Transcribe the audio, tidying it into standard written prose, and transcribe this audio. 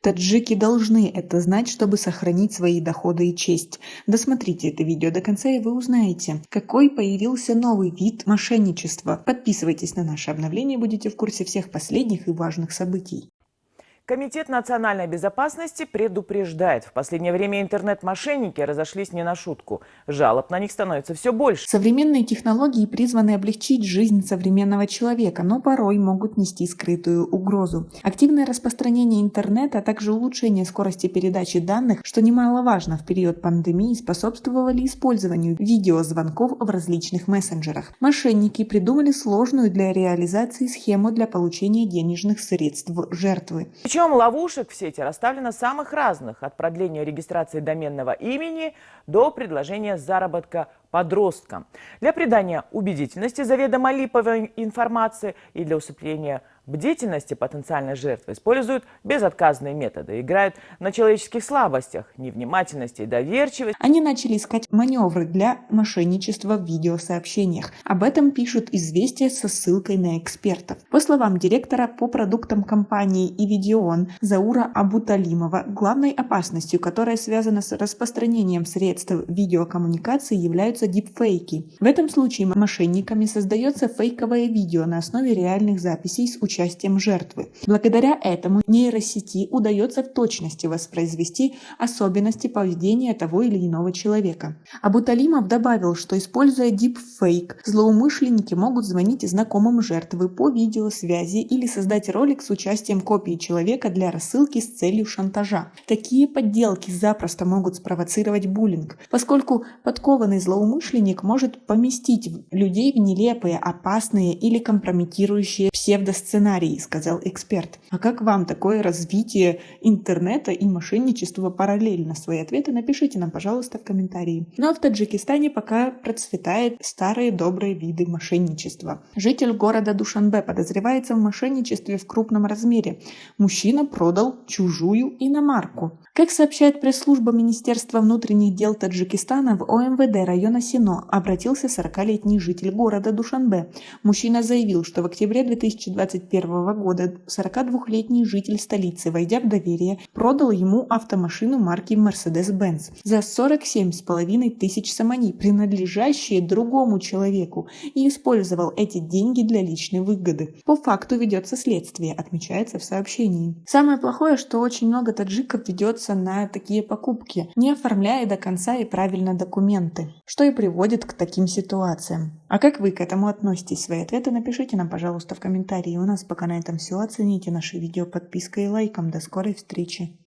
Таджики должны это знать, чтобы сохранить свои доходы и честь. Досмотрите это видео до конца, и вы узнаете, какой появился новый вид мошенничества. Подписывайтесь на наше обновление, будете в курсе всех последних и важных событий. Комитет национальной безопасности предупреждает, в последнее время интернет-мошенники разошлись не на шутку. Жалоб на них становится все больше. Современные технологии призваны облегчить жизнь современного человека, но порой могут нести скрытую угрозу. Активное распространение интернета, а также улучшение скорости передачи данных, что немаловажно в период пандемии, способствовали использованию видеозвонков в различных мессенджерах. Мошенники придумали сложную для реализации схему для получения денежных средств жертвы. Причем ловушек в сети расставлено самых разных, от продления регистрации доменного имени до предложения заработка подросткам. Для придания убедительности заведомо липовой информации и для усыпления бдительности потенциальной жертвы используют безотказные методы, играют на человеческих слабостях, невнимательности и доверчивости. Они начали искать маневры для мошенничества в видеосообщениях. Об этом пишут «Известия» со ссылкой на экспертов. По словам директора по продуктам компании «Ивидион» Заура Абуталимова, главной опасностью, которая связана с распространением средств видеокоммуникации, являются дипфейки. В этом случае мошенниками создается фейковое видео на основе реальных записей с участием жертвы. Благодаря этому нейросети удается в точности воспроизвести особенности поведения того или иного человека. Абуталимов добавил, что, используя дипфейк, злоумышленники могут звонить знакомым жертвы по видеосвязи или создать ролик с участием копии человека для рассылки с целью шантажа. Такие подделки запросто могут спровоцировать буллинг, поскольку подкованный злоумышленник может поместить людей в нелепые, опасные или компрометирующие псевдосценарии, сказал эксперт. А как вам такое развитие интернета и мошенничества параллельно? Свои ответы напишите нам, пожалуйста, в комментарии. Ну а в Таджикистане пока процветают старые добрые виды мошенничества. Житель города Душанбе подозревается в мошенничестве в крупном размере. Мужчина продал чужую иномарку. Как сообщает пресс-служба Министерства внутренних дел Таджикистана, в ОМВД района Сино обратился 40-летний житель города Душанбе. Мужчина заявил, что в октябре 2021 года 42-летний житель столицы, войдя в доверие, продал ему автомашину марки Mercedes-Benz за 47,5 тысяч сомани, принадлежащие другому человеку, и использовал эти деньги для личной выгоды. По факту ведется следствие, отмечается в сообщении. Самое плохое, что очень много таджиков ведется на такие покупки, не оформляя до конца и правильно документы, что и приводит к таким ситуациям. А как вы к этому относитесь? Свои ответы напишите нам, пожалуйста, в комментарии. У нас пока на этом все. Оцените наше видео подпиской и лайком. До скорой встречи!